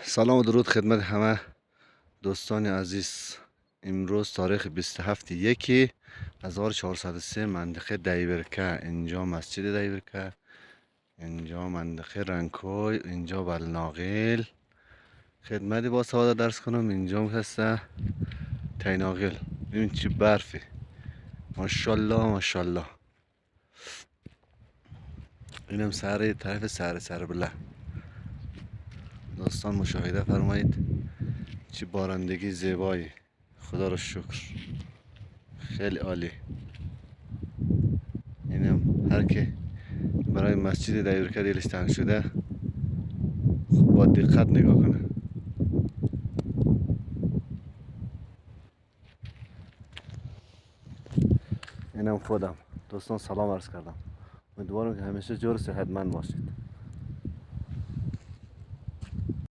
سلام و درود خدمت همه دوستان عزیز. امروز تاریخ 27/1/1403 منطقه دیورکه، اینجا مسجد دیورکه، اینجا منطقه رنکوی، اینجا بلناقیل خدمت با سواده درس کنم. اینجا هسته تیناقیل. ببین چی برفی، ماشاءالله ماشاءالله. اینم سر طرف سر بله. دوستان مشاهده فرمایید چی بارندگی زیبایی، خدا رو شکر، خیلی عالی. اینم هر که برای مسجد دیورکه دلش تنگ شده خب با دقت نگاه کنه. اینم خودم. دوستان سلام عرض کردم. امیدوارم که همیشه جور صحتمند باشید.